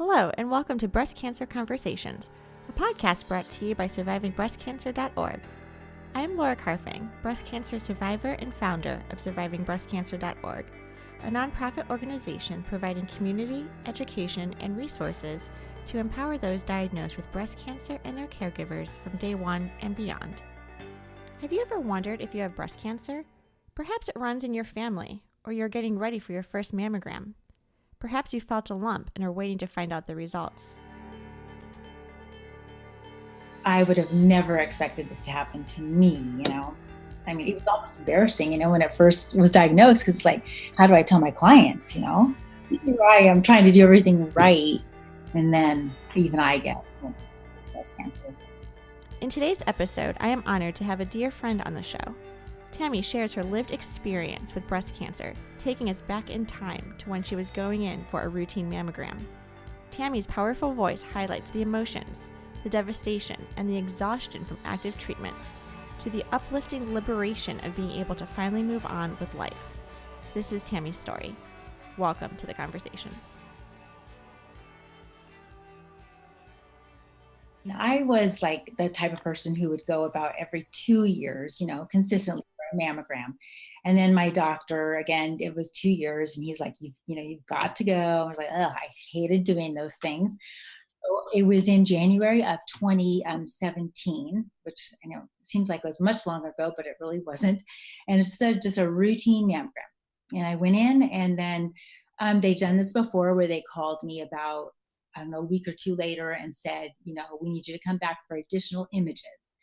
Hello, and welcome to Breast Cancer Conversations, a podcast brought to you by survivingbreastcancer.org. I am Laura Carfing, breast cancer survivor and founder of survivingbreastcancer.org, a nonprofit organization providing community, education, and resources to empower those diagnosed with breast cancer and their caregivers from day one and beyond. Have you ever wondered if you have breast cancer? Perhaps it runs in your family, or you're getting ready for your first mammogram. Perhaps you felt a lump and are waiting to find out the results. I would have never expected this to happen to me, I mean, it was almost embarrassing, when it first was diagnosed, because how do I tell my clients, Here I am trying to do everything right, and then even I get breast cancer. In today's episode, I am honored to have a dear friend on the show. Tammy shares her lived experience with breast cancer, taking us back in time to when she was going in for a routine mammogram. Tammy's powerful voice highlights the emotions, the devastation, and the exhaustion from active treatment, to the uplifting liberation of being able to finally move on with life. This is Tammy's story. Welcome to the conversation. I was the type of person who would go about every 2 years, consistently for a mammogram. And then my doctor, again, it was 2 years, and he's like, you've got to go. I was like, oh, I hated doing those things. So it was in January of 2017, which I know seems like it was much longer ago, but it really wasn't. And it's just a routine mammogram. And I went in, and then they've done this before where they called me about, a week or two later and said, we need you to come back for additional images.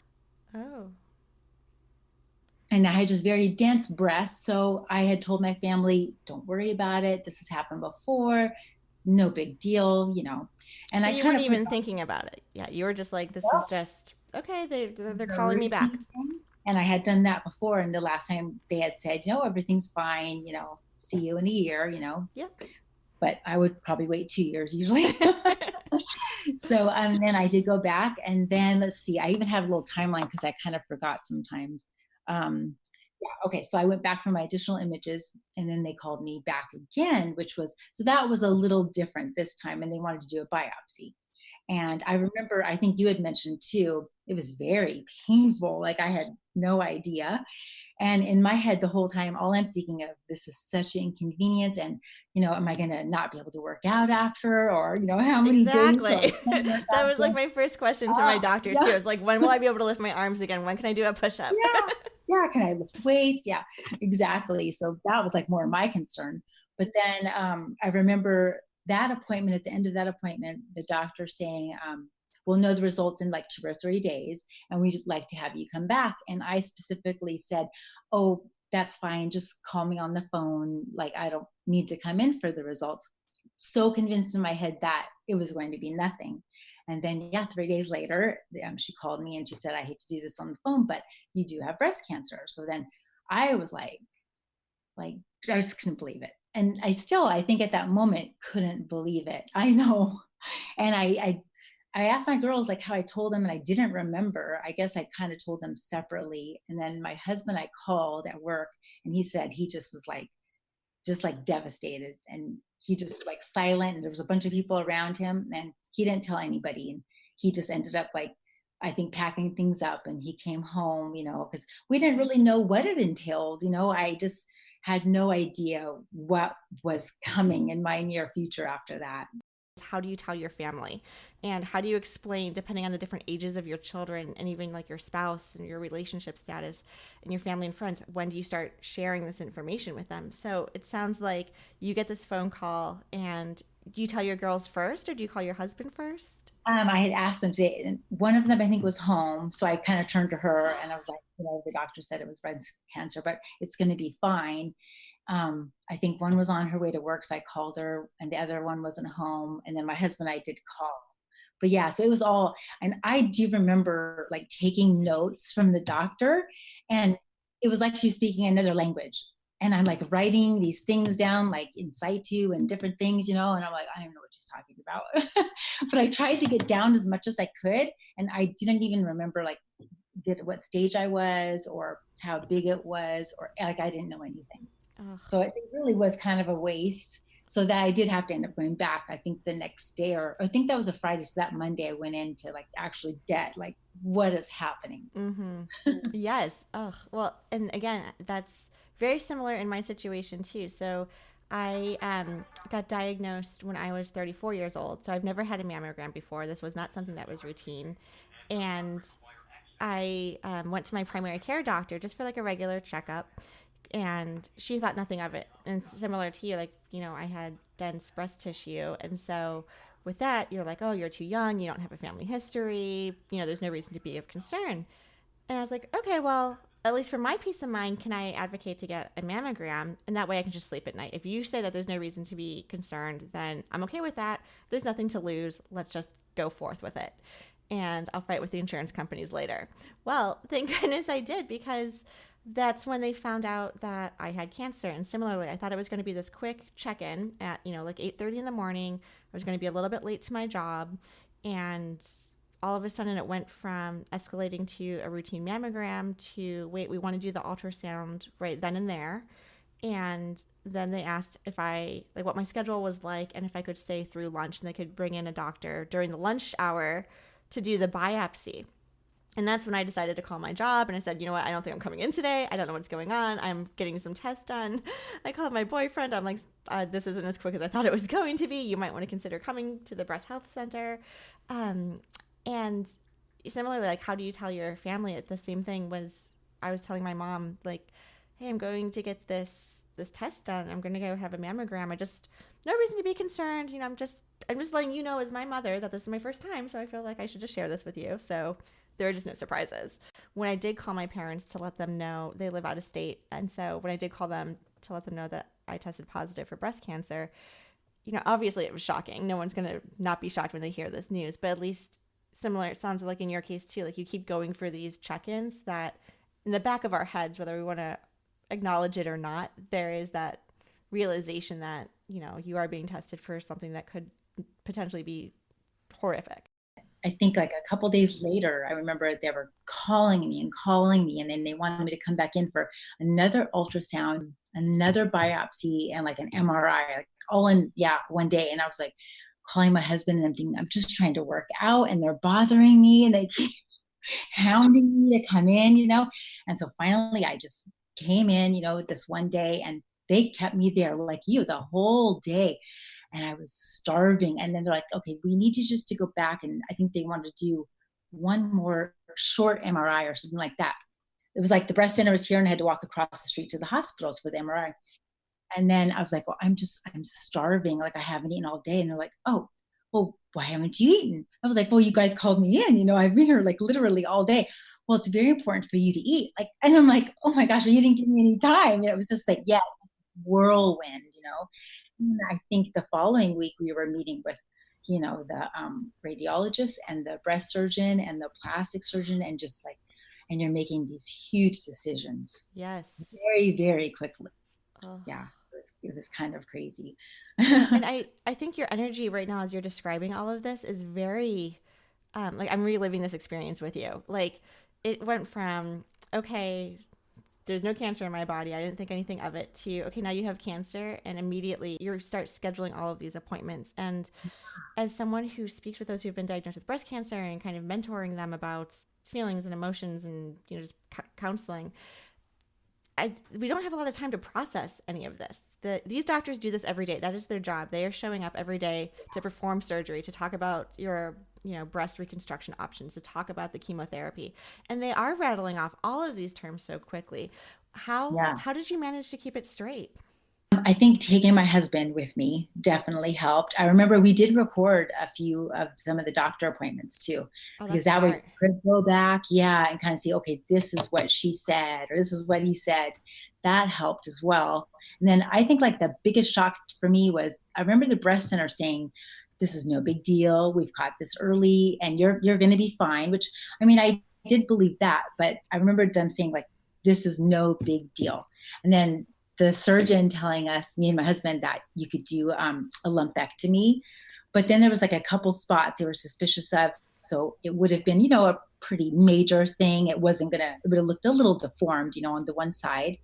Oh. And I had just very dense breasts. So I had told my family, don't worry about it. This has happened before. No big deal, And so I you weren't even thinking about it. Yeah, you were just like, this is just, okay, they're calling me back. And I had done that before. And the last time they had said, everything's fine, see you in a year, Yep. But I would probably wait 2 years usually. So then I did go back, and then let's see, I even have a little timeline because I kind of forgot sometimes. Okay, so I went back for my additional images, and then they called me back again, so that was a little different this time, and they wanted to do a biopsy. And I remember, I think you had mentioned too, it was very painful. I had no idea. And in my head the whole time, all I'm thinking of, this is such an inconvenience. And, am I going to not be able to work out after, or, how many days? That was my first question to my doctors too. It was when will I be able to lift my arms again? When can I do a push-up? Yeah. Can I lift weights? Yeah, exactly. So that was more my concern. But then I remember that appointment, at the end of that appointment, the doctor saying, we'll know the results in 2 or 3 days, and we'd like to have you come back. And I specifically said, oh, that's fine. Just call me on the phone. I don't need to come in for the results. So convinced in my head that it was going to be nothing. And then, 3 days later, she called me and she said, I hate to do this on the phone, but you do have breast cancer. So then I was I just couldn't believe it. And I think at that moment, couldn't believe it. I know. And I asked my girls how I told them, and I didn't remember. I guess I kind of told them separately. And then my husband, I called at work, and he said he just was devastated. And he just was silent, and there was a bunch of people around him, and he didn't tell anybody. And he just ended up I think packing things up, and he came home, because we didn't really know what it entailed. I just had no idea what was coming in my near future after that. How do you tell your family, and how do you explain, depending on the different ages of your children and even your spouse and your relationship status and your family and friends, when do you start sharing this information with them? So it sounds like you get this phone call, and do you tell your girls first, or do you call your husband first? I had asked them today, and one of them I think was home, so I kind of turned to her, and I was like, the doctor said it was breast cancer, but it's going to be fine. I think one was on her way to work, so I called her, and the other one wasn't home. And then my husband, I did call. But yeah, so it was all, and I do remember taking notes from the doctor, and it was she was speaking another language. And I'm writing these things down, in situ and different things, and I'm I don't know what she's talking about. But I tried to get down as much as I could. And I didn't even remember what stage I was, or how big it was, or I didn't know anything. So it really was kind of a waste. So that I did have to end up going back, I think the next day, or I think that was a Friday. So that Monday I went in to like actually get like, what is happening? Mm-hmm. Yes. Oh, well, and again, that's very similar in my situation too. So I got diagnosed when I was 34 years old. So I've never had a mammogram before. This was not something that was routine. And I went to my primary care doctor just for like a regular checkup. And she thought nothing of it. And similar to you, like, I had dense breast tissue. And so with that, you're like, oh, you're too young. You don't have a family history. There's no reason to be of concern. And I was like, okay, well, at least for my peace of mind, can I advocate to get a mammogram? And that way I can just sleep at night. If you say that there's no reason to be concerned, then I'm okay with that. There's nothing to lose. Let's just go forth with it. And I'll fight with the insurance companies later. Well, thank goodness I did, because that's when they found out that I had cancer. And similarly, I thought it was going to be this quick check-in at, like 8:30 in the morning. I was going to be a little bit late to my job. And all of a sudden it went from escalating to a routine mammogram to, wait, we want to do the ultrasound right then and there. And then they asked if I, like, what my schedule was like and if I could stay through lunch, and they could bring in a doctor during the lunch hour to do the biopsy. And that's when I decided to call my job, and I said, you know what, I don't think I'm coming in today. I don't know what's going on. I'm getting some tests done. I called my boyfriend. I'm like, this isn't as quick as I thought it was going to be. You might want to consider coming to the breast health center. And similarly, like, how do you tell your family? The same thing was, I was telling my mom, like, hey, I'm going to get this test done. I'm going to go have a mammogram. No reason to be concerned. I'm just letting you know as my mother that this is my first time. So I feel like I should just share this with you. So there are just no surprises. When I did call my parents to let them know, they live out of state. And so when I did call them to let them know that I tested positive for breast cancer, obviously it was shocking. No one's going to not be shocked when they hear this news, but at least similar, it sounds like in your case too, like you keep going for these check-ins that in the back of our heads, whether we want to acknowledge it or not, there is that realization that, you are being tested for something that could potentially be horrific. I think like a couple days later, I remember they were calling me, and then they wanted me to come back in for another ultrasound, another biopsy, and like an MRI, like all in, yeah, one day. And I was like calling my husband, and I'm thinking, I'm just trying to work out, and they're bothering me, and they keep hounding me to come in. And so finally, I just came in, this one day, and they kept me there like you the whole day, and I was starving. And then they're like, okay, we need you just to go back. And I think they wanted to do one more short MRI or something like that. It was like the breast center was here, and I had to walk across the street to the hospitals for the MRI. And then I was like, well, I'm starving. Like I haven't eaten all day. And they're like, oh, well, why haven't you eaten? I was like, well, you guys called me in, I've been here like literally all day. Well, it's very important for you to eat. Like, and I'm like, oh my gosh, well, you didn't give me any time. And it was just like, yeah, whirlwind. And I think the following week we were meeting with, the radiologist and the breast surgeon and the plastic surgeon, and just like, and you're making these huge decisions. Yes. Very, very quickly. Oh. Yeah. It was kind of crazy. And I think your energy right now as you're describing all of this is very, like, I'm reliving this experience with you. Like, it went from, okay, there's no cancer in my body. I didn't think anything of it, to, okay, now you have cancer. And immediately you start scheduling all of these appointments. And as someone who speaks with those who've been diagnosed with breast cancer and kind of mentoring them about feelings and emotions and, just counseling, we don't have a lot of time to process any of this. These doctors do this every day. That is their job. They are showing up every day to perform surgery, to talk about your, breast reconstruction options, to talk about the chemotherapy. And they are rattling off all of these terms so quickly. How did you manage to keep it straight? I think taking my husband with me definitely helped. I remember we did record a few of some of the doctor appointments too, because that way we could go back, and kind of see, okay, this is what she said, or this is what he said. That helped as well. And then I think like the biggest shock for me was, I remember the breast center saying, this is no big deal. We've caught this early, and you're going to be fine. Which, I mean, I did believe that, but I remember them saying like, this is no big deal. And then the surgeon telling us, me and my husband, that you could do a lumpectomy. But then there was like a couple spots they were suspicious of. So it would have been, a pretty major thing. It would have looked a little deformed, on the one side.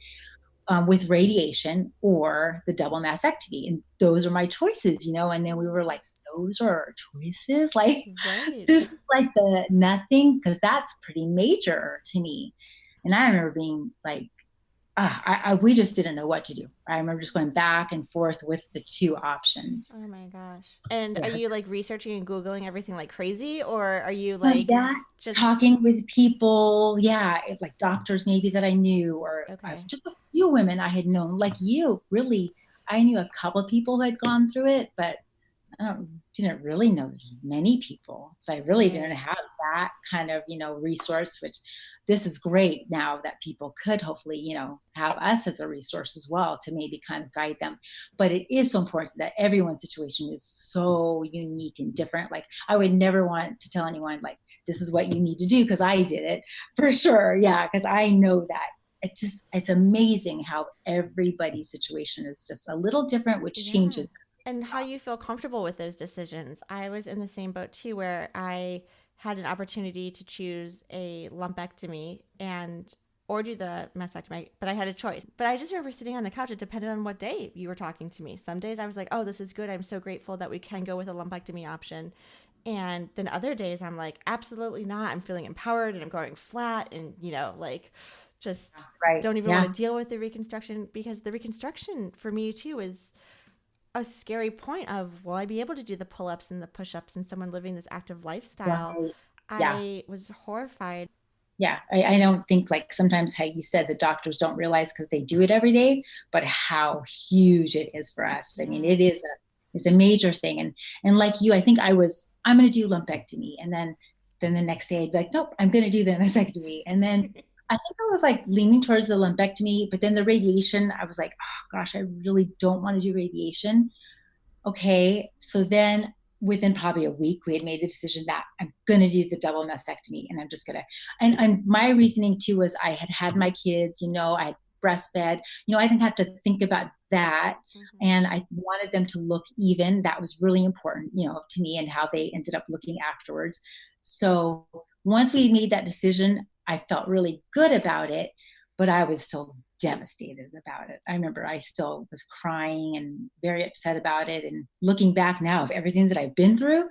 with radiation or the double mastectomy. And those are my choices, and then we were like, those are our choices. Like, Right. this is like the nothing, because that's pretty major to me. And I remember being like, we just didn't know what to do. I remember just going back and forth with the two options. Oh my gosh. And are Yeah. you like researching and Googling everything like crazy, or are you like That, just talking with people, yeah, like doctors maybe that I knew, or okay? just a few women I had known, like you, really. I knew a couple of people who had gone through it, but didn't really know many people. So I really didn't Right. have that kind of, resource, which this is great now that people could hopefully, have us as a resource as well to maybe kind of guide them. But it is so important that everyone's situation is so unique and different. Like, I would never want to tell anyone, like, this is what you need to do, because I did it for sure. Yeah, because I know that it's amazing how everybody's situation is just a little different, which Yeah. changes. And how you feel comfortable with those decisions. I was in the same boat too, where I had an opportunity to choose a lumpectomy and or do the mastectomy, but I had a choice. But I just remember sitting on the couch. It depended on what day you were talking to me. Some days I was like, "Oh, this is good. I'm so grateful that we can go with a lumpectomy option." And then other days I'm like, "Absolutely not. I'm feeling empowered and I'm going flat and, like just Right. don't even want Yeah. to deal with the reconstruction because the reconstruction for me too is a scary point of will I be able to do the pull-ups and the push-ups and someone living this active lifestyle? Right. Yeah. I was horrified. Yeah. I don't think, like, sometimes how you said the doctors don't realize because they do it every day, but how huge it is for us. I mean, Yeah. it's a major thing. And like you, I think I'm going to do lumpectomy. And then the next day I'd be like, nope, I'm going to do the mastectomy. And then I think I was like leaning towards the lumpectomy, but then the radiation, I was like, oh gosh, I really don't want to do radiation. Okay, so then within probably a week, we had made the decision that I'm going to do the double mastectomy, and I'm just going to. And my reasoning too was I had had my kids, I had breastfed, I didn't have to think about that. Mm-hmm. And I wanted them to look even. That was really important, to me, and how they ended up looking afterwards. So once we made that decision, I felt really good about it, but I was still devastated about it. I remember I still was crying and very upset about it. And looking back now of everything that I've been through,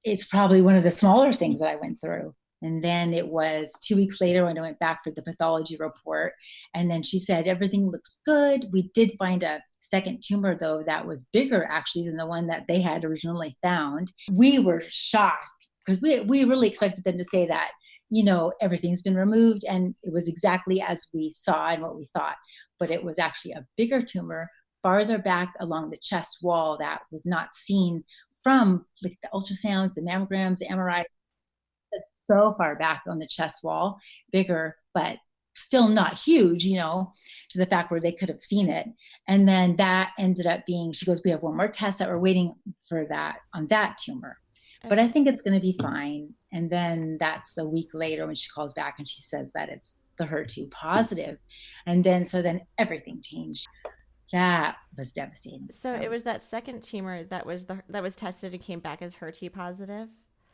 it's probably one of the smaller things that I went through. And then it was 2 weeks later when I went back for the pathology report. And then she said, everything looks good. We did find a second tumor, though, that was bigger actually than the one that they had originally found. We were shocked because we really expected them to say that, everything's been removed. And it was exactly as we saw and what we thought. But it was actually a bigger tumor farther back along the chest wall that was not seen from like the ultrasounds, the mammograms, the MRI, so far back on the chest wall, bigger, but still not huge, to the fact where they could have seen it. And then that ended up being, she goes, we have one more test that we're waiting for that on that tumor. But I Okay. think it's going to be fine. And then that's a week later when she calls back and she says that it's the HER2 positive. And then, so then everything changed. That was devastating. So That it was, was that second tumor that was tested and came back as HER2 positive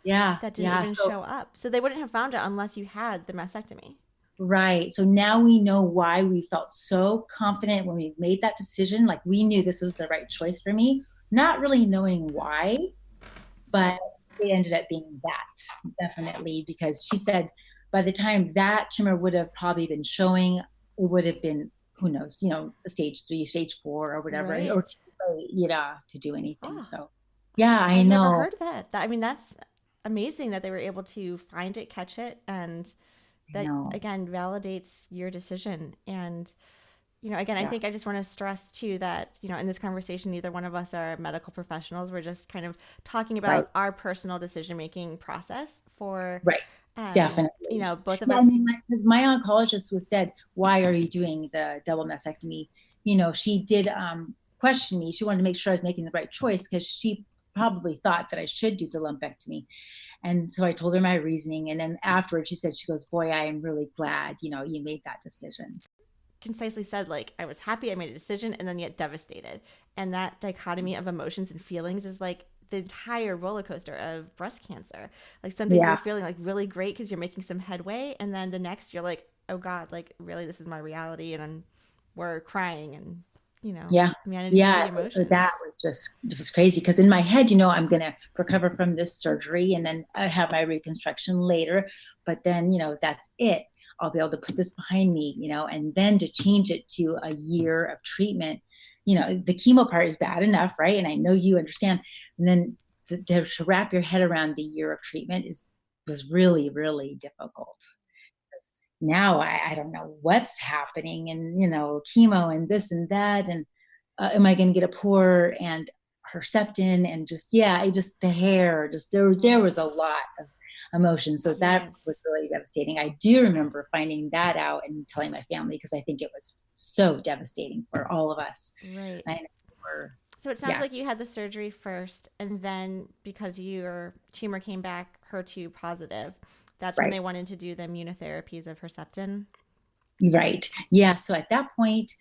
yeah, that didn't yeah. even So show up. So they wouldn't have found it unless you had the mastectomy. right. So now we know why we felt so confident when we made that decision. Like, we knew this was the right choice for me, not really knowing why, but it ended up being that, definitely, because she said by the time that tumor would have probably been showing, it would have been, who knows, stage 3, stage 4, or whatever, or Right. too late, to do anything. Oh, So, yeah, I I've never know. heard that. I mean, that's amazing that they were able to find it, catch it, and I that know. again validates your decision. And again, I Yeah. think I just want to stress too that, in this conversation, neither one of us are medical professionals. We're just kind of talking Right. about our personal decision making process for, Right. Definitely. both of Yeah, I us. mean, because my oncologist was said, "Why are you doing the double mastectomy?" She did question me. She wanted to make sure I was making the right choice because she probably thought that I should do the lumpectomy. And so I told her my reasoning. And then afterwards, she goes, "Boy, I am really glad, you made that decision." Concisely said, like, I was happy I made a decision and then yet devastated. And that dichotomy of emotions and feelings is like the entire roller coaster of breast cancer. Like, some days you're Yeah. feeling like really great because you're making some headway. And then the next you're like, oh God, like, really, this is my reality. And I'm were crying and, Yeah. managing Yeah. the That emotions. was just crazy. Because in my head, I'm going to recover from this surgery and then I have my reconstruction later. But then, that's it. I'll be able to put this behind me, and then to change it to a year of treatment, the chemo part is bad enough, right? And I know you understand. And then to wrap your head around the year of treatment was really, really difficult. Now I don't know what's happening and chemo and this and that and am I going to get a pour and Herceptin and just I just the hair just there was a lot of emotion, so that was Yes. really devastating. I do remember finding that out and telling my family because I think it was so devastating for all of us. Right. I know we're, So it sounds yeah, like you had the surgery first, and then because your tumor came back HER2 positive, that's when right. they wanted to do the immunotherapies of Herceptin. Right. Yeah. So at that point,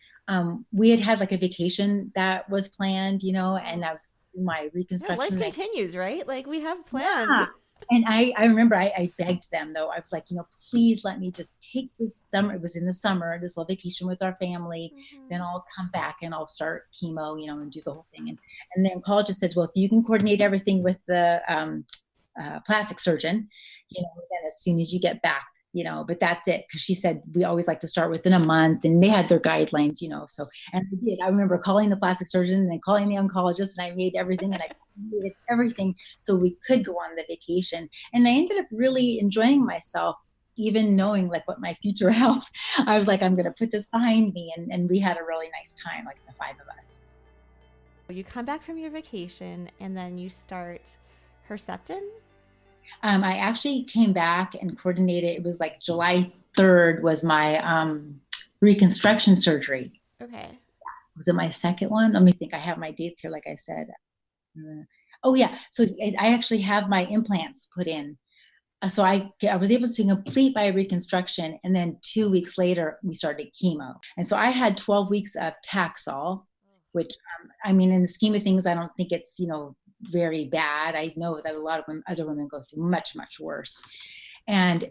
we had like a vacation that was planned, and Oh, I was in my yeah, life reconstruction. And continues, right? Like we have plans. yeah. And I remember I begged them though. I was like, please let me just take this summer. It was in the summer, this little vacation with our family. Then Hmm. I'll come back and I'll start chemo, and do the whole thing. And then college just said, well, if you can coordinate everything with the plastic surgeon, then as soon as you get back, but that's it. Cause she said, we always like to start within a month and they had their guidelines, so, and I did, I remember calling the plastic surgeon and then calling the oncologist and I made everything and I made everything so we could go on the vacation. And I ended up really enjoying myself, even knowing like what my future health, I was like, I'm going to put this behind me. And we had a really nice time, like the five of us. You come back from your vacation, and then you start Herceptin. I actually came back and coordinated. It was like July 3rd was my reconstruction surgery. Okay. Was it my second one? Let me think. I have my dates here, like I said. Oh yeah. So I actually have my implants put in. So I was able to complete my reconstruction, and then 2 weeks later we started chemo. And so I had 12 weeks of Taxol, which I mean, in the scheme of things, I don't think it's very bad. I know that a lot of other women go through much much worse. And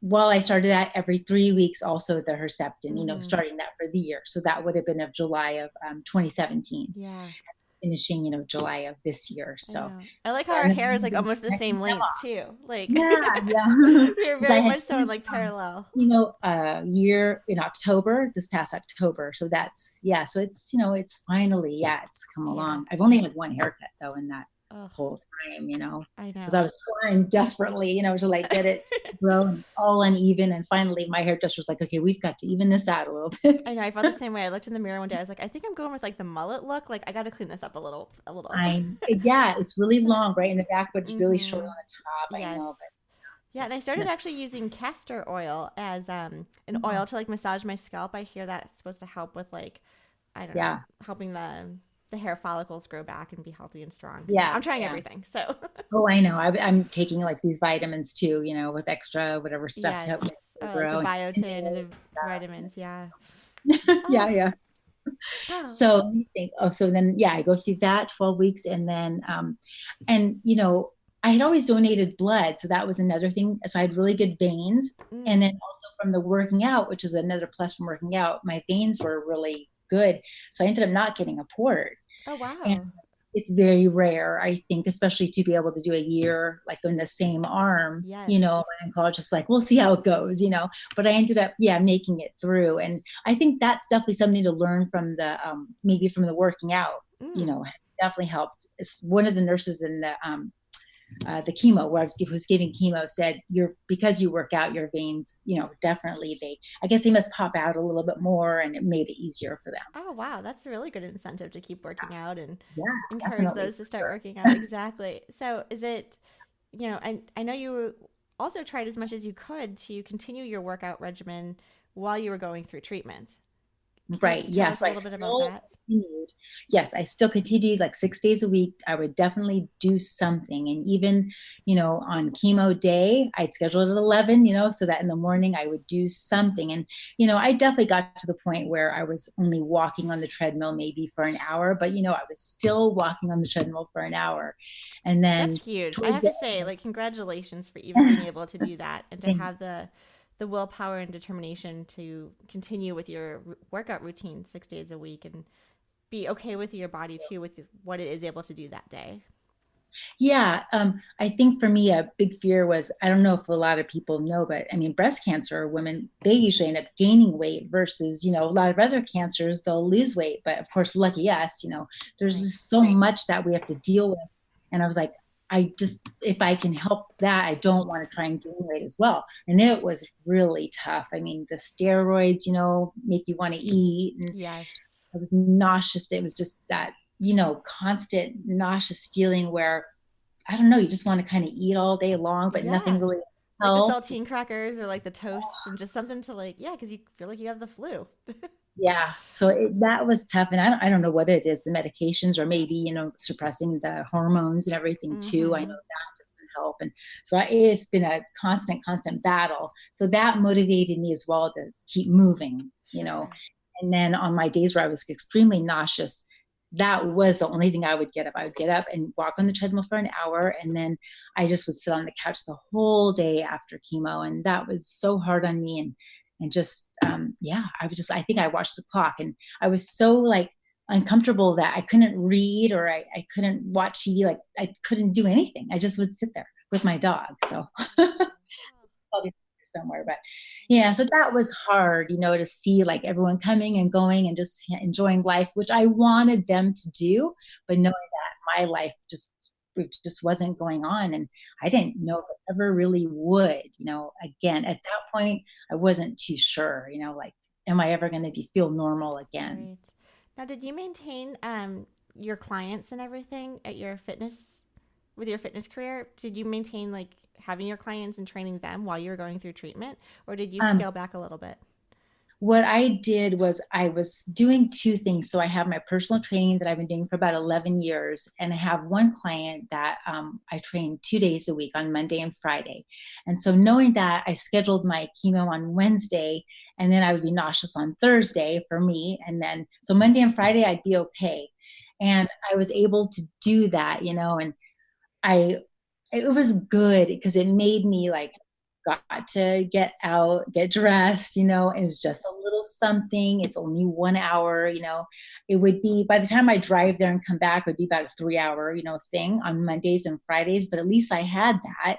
while I started that, every 3 weeks also the Herceptin, Mm-hmm. starting that for the year. So that would have been of July of 2017, Yeah, finishing July of this year. I So know. I like how our and hair is like then almost the same length too. Like yeah, yeah. we are Because I very had much so in like parallel. a year in October, this past October. So that's, yeah. So it's finally, yeah, it's come Yeah. along. I've only had one haircut though in that Oh, whole time, I because I know. was trying desperately, to like get it to grow and it's all uneven. And finally my hairdresser was like, okay, we've got to even this out a little bit. I know. I felt the same way. I looked in the mirror one day. I was like, I think I'm going with like the mullet look. Like I got to clean this up a little, a little. Yeah, it's really But long, right? In the back, but it's really short mm-hmm. on the top. I Yes. know, Yeah, and I started actually using castor oil as an but oil to like massage my scalp. I hear that's supposed to help with like I don't know, yeah, helping the hair follicles grow back and be healthy and strong. So yeah, I'm trying yeah. everything. So Oh, I know. I'm taking like these vitamins too, with extra whatever stuff to yes, help me like the grow. biotin and the vitamins. Yeah. Yeah, Oh, yeah. oh, So let me think. Oh, so then yeah, I go through that 12 weeks and then and I had always donated blood, so that was another thing. So I had really good veins. And mm. then also from the working out, which is another plus from working out, my veins were really good. So I ended up not getting a port. Oh And wow. it's very rare, I think, especially to be able to do a year like in the same arm, Yes. and college just like, we'll see how it goes, but I ended up, yeah, making it through. And I think that's definitely something to learn from the, maybe from the working out, Mm. definitely helped. It's one of the nurses in the chemo where I was giving chemo said because you work out your veins, definitely I guess they must pop out a little bit more and it made it easier for them. Oh wow, that's a really good incentive to keep working out and Yeah, encourage definitely. those to start working out. Exactly. So is it, I know you also tried as much as you could to continue your workout regimen while you were going through treatment. Can you Right. tell Yeah. us a So I little bit about still that? continued. Yes, I still continued like 6 days a week. I would definitely do something. And even, on chemo day, I'd schedule it at 11, so that in the morning I would do something. And, I definitely got to the point where I was only walking on the treadmill maybe for an hour, but, I was still walking on the treadmill for an hour. And then That's huge. I toward have the to say, like, congratulations for even being able to do that and to end, have the willpower and determination to continue with your workout routine 6 days a week and be okay with your body too, with what it is able to do that day. Yeah, I think for me, a big fear was, I don't know if a lot of people know, but I mean, breast cancer women, they usually end up gaining weight versus, a lot of other cancers, they'll lose weight. But of course, lucky us, there's Right. just so much that we have to deal with. And I was like, if I can help that, I don't want to try and gain weight as well. And it was really tough. I mean, the steroids, make you want to eat. And Yes. I was nauseous. It was just that, constant nauseous feeling where I don't know, you just want to kind of eat all day long, but nothing Yeah. really Like the helped. saltine crackers or like the toast and just something to like, yeah, because you feel like you have the flu. Yeah. So that was tough. And I don't know what it is, the medications or maybe, suppressing the hormones and everything too. I know Mm-hmm. that doesn't help. And so it's been a constant battle. So that motivated me as well to keep moving. Sure. And then on my days where I was extremely nauseous, that was the only thing I would get up. I would get up and walk on the treadmill for an hour. And then I just would sit on the couch the whole day after chemo. And that was so hard on me. And just, yeah, I think I watched the clock and I was so like uncomfortable that I couldn't read or I couldn't watch TV. Like I couldn't do anything. I just would sit there with my dog. So probably somewhere, but yeah, so that was hard, to see like everyone coming and going and just enjoying life, which I wanted them to do, but knowing that my life it just wasn't going on, and I didn't know if it ever really would. Again, at that point, I wasn't too sure. Like, am I ever going to feel normal again? Right. Now, did you maintain your clients and everything at your fitness with your fitness career? Did you maintain like having your clients and training them while you were going through treatment, or did you Um, scale back a little bit? what I did was I was doing two things. So I have my personal training that I've been doing for about 11 years. And I have one client that I train 2 days a week on Monday and Friday. And so knowing that, I scheduled my chemo on Wednesday and then I would be nauseous on Thursday for me. And then, so Monday and Friday, I'd be okay. And I was able to do that, and I it was good because it made me like got to get out, get dressed, and it's just a little something. It's only 1 hour. It would be by the time I drive there and come back, it would be about a 3 hour, thing on Mondays and Fridays. But at least I had that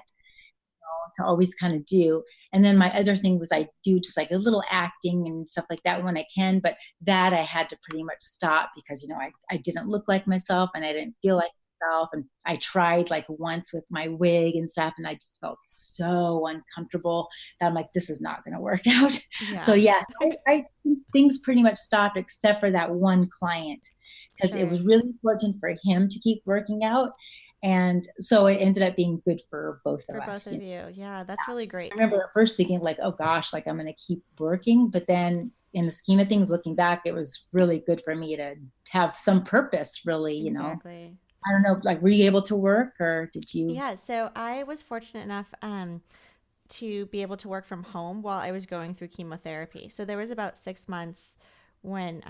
to always kind of do. And then my other thing was I do just like a little acting and stuff like that when I can, but that I had to pretty much stop because, I didn't look like myself and I didn't feel like myself. And I tried like once with my wig and stuff and I just felt so uncomfortable that I'm like, this is not going to work out. So Yeah. yes, I think things pretty much stopped except for that one client because it Sure. was really important for him to keep working out. And so it ended up being good for both of For both us. of you. Yeah, that's really great. I remember at first thinking like, oh gosh, like I'm going to keep working. But then in the scheme of things, looking back, it was really good for me to have some purpose, really. Exactly. I don't know, like, were you able to work or did you? Yeah, so I was fortunate enough to be able to work from home while I was going through chemotherapy. So there was about 6 months when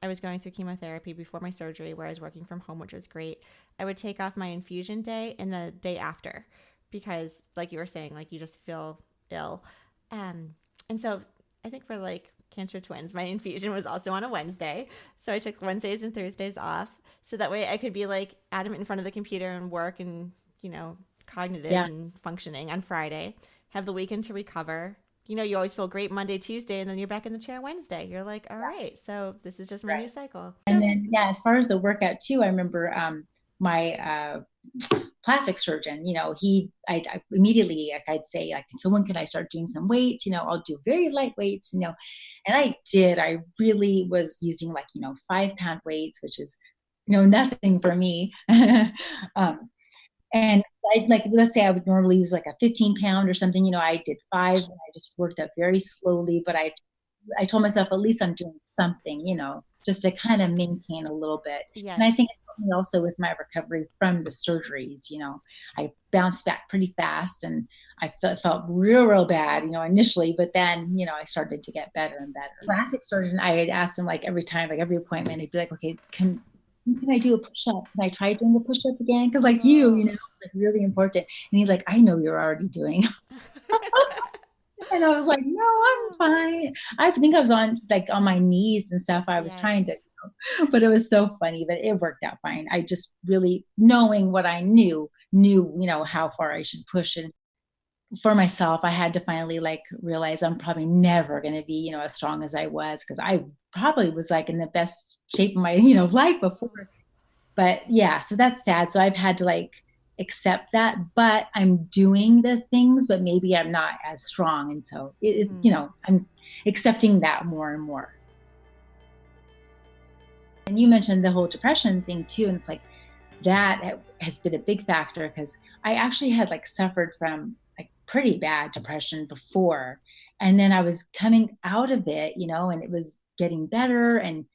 I was going through chemotherapy before my surgery where I was working from home, which was great. I would take off my infusion day and the day after because, like you were saying, like you just feel ill. And so I think for like cancer twins, my infusion was also on a Wednesday. So I took Wednesdays and Thursdays off. So that way I could be like adamant in front of the computer and work and, cognitive Yeah, and functioning on Friday, have the weekend to recover. You always feel great Monday, Tuesday, and then you're back in the chair Wednesday. You're like, all right, so this is just my new right. cycle. And So, then, yeah, as far as the workout too, I remember my plastic surgeon, I immediately, like, I'd say, like, so when can I start doing some weights? I'll do very light weights, and I did. I really was using like, 5 pound weights, which is, nothing for me. um, and I like, let's say I would normally use like a 15 pound or something, I did 5 and I just worked up very slowly, but I told myself at least I'm doing something, just to kind of maintain a little bit. And yes, I think it helped me also with my recovery from the surgeries. I bounced back pretty fast and I felt real bad, initially, but then, I started to get better and better. Plastic surgeon, I had asked him like every time, like every appointment, he'd be like, okay, can I do a push-up? Can I try doing a push-up again? Because like oh. like really important. And he's like, I know you're already doing. And I was like, no, I'm fine. I think I was on my knees and stuff. I was trying to, but it was so funny, but it worked out fine. I just really, knowing what I knew, how far I should push. And for myself, I had to finally realize I'm probably never going to be, as strong as I was, because I probably was in the best shape of my, life before. But yeah, so that's sad. So I've had to accept that, but I'm doing the things, but maybe I'm not as strong. And so I'm accepting that more and more. And you mentioned the whole depression thing too. And it's that has been a big factor, because I actually had suffered from pretty bad depression before. And then I was coming out of it, and it was getting better. And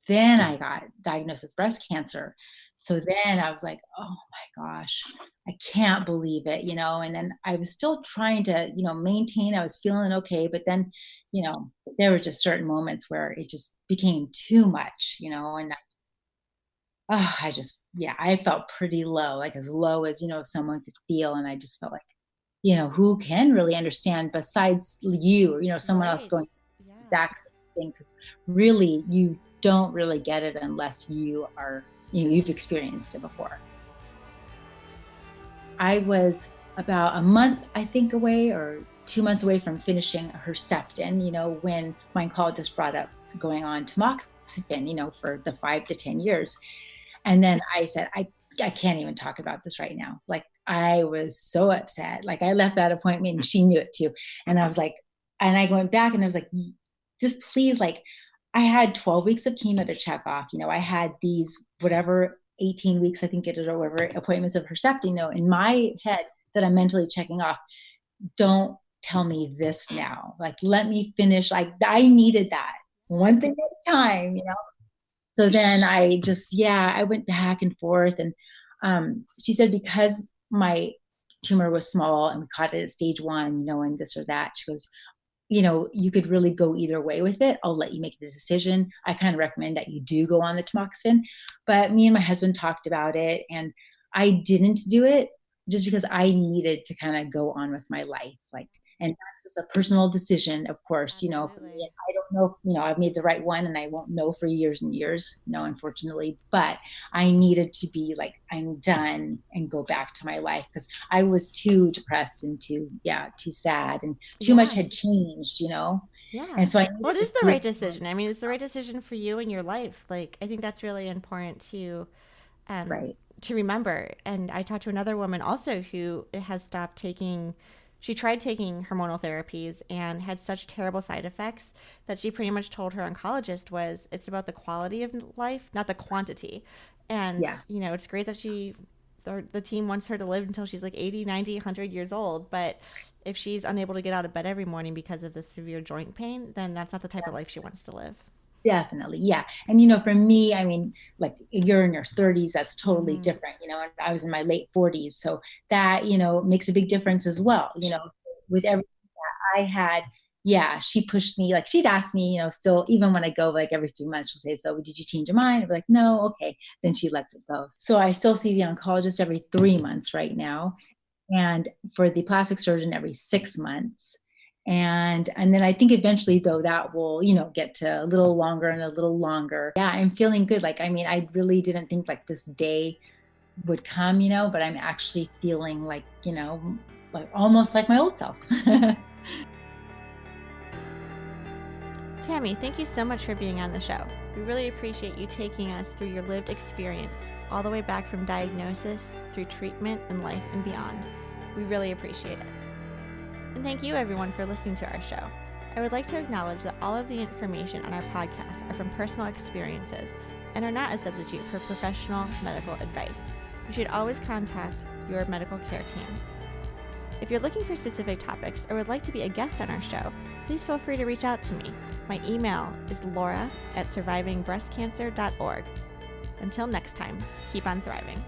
then I got diagnosed with breast cancer. So then I was like, oh my gosh, I can't believe it, and then I was still trying to, maintain, I was feeling okay. But then, there were just certain moments where it just became too much, and I felt pretty low, as low as, someone could feel. And I just felt who can really understand besides you, or, someone else going the exact same thing? Because really, you don't really get it unless you are, you've experienced it before. I was about a month, I think, away, or 2 months away from finishing Herceptin, when my oncologist brought up going on tamoxifen, for the 5 to 10 years. And then I said, I can't even talk about this right now. I was so upset. I left that appointment and she knew it too. And I was and I went back and I was just please, I had 12 weeks of chemo to check off. I had these, whatever, 18 weeks, I think it is, or whatever, appointments of Herceptin, in my head that I'm mentally checking off. Don't tell me this now. Let me finish. I needed that one thing at a time, So then I went back and forth. And she said, because my tumor was small and we caught it at stage 1, and this or that, she goes, you could really go either way with it. I'll let you make the decision. I kind of recommend that you do go on the tamoxifen. But me and my husband talked about it, and I didn't do it just because I needed to kind of go on with my life. And that's just a personal decision, of course, for me. I don't know, I've made the right one, and I won't know for years and years, unfortunately. But I needed to be I'm done and go back to my life, because I was too depressed and too sad, and too much had changed, Yeah. And so it is the right decision. I mean, it's the right decision for you and your life. I think that's really important to remember. And I talked to another woman also who has stopped taking. She tried taking hormonal therapies and had such terrible side effects that she pretty much told her oncologist it's about the quality of life, not the quantity. And, it's great that the team wants her to live until she's 80, 90, 100 years old. But if she's unable to get out of bed every morning because of the severe joint pain, then that's not the type of life she wants to live. Definitely. Yeah. And, for me, I mean, you're in your 30s, that's totally different, and I was in my late 40s. So that, makes a big difference as well, with everything that I had. Yeah. She pushed me, she'd ask me, still, even when I go every 3 months, she'll say, so did you change your mind? I'd be no. Okay. Then she lets it go. So I still see the oncologist every 3 months right now. And for the plastic surgeon every 6 months. And then I think eventually, though, that will, get to a little longer and a little longer. Yeah, I'm feeling good. I really didn't think this day would come, but I'm actually feeling almost like my old self. Tammy, thank you so much for being on the show. We really appreciate you taking us through your lived experience, all the way back from diagnosis through treatment and life and beyond. We really appreciate it. And thank you, everyone, for listening to our show. I would like to acknowledge that all of the information on our podcast are from personal experiences and are not a substitute for professional medical advice. You should always contact your medical care team. If you're looking for specific topics or would like to be a guest on our show, please feel free to reach out to me. My email is laura@survivingbreastcancer.org. Until next time, keep on thriving.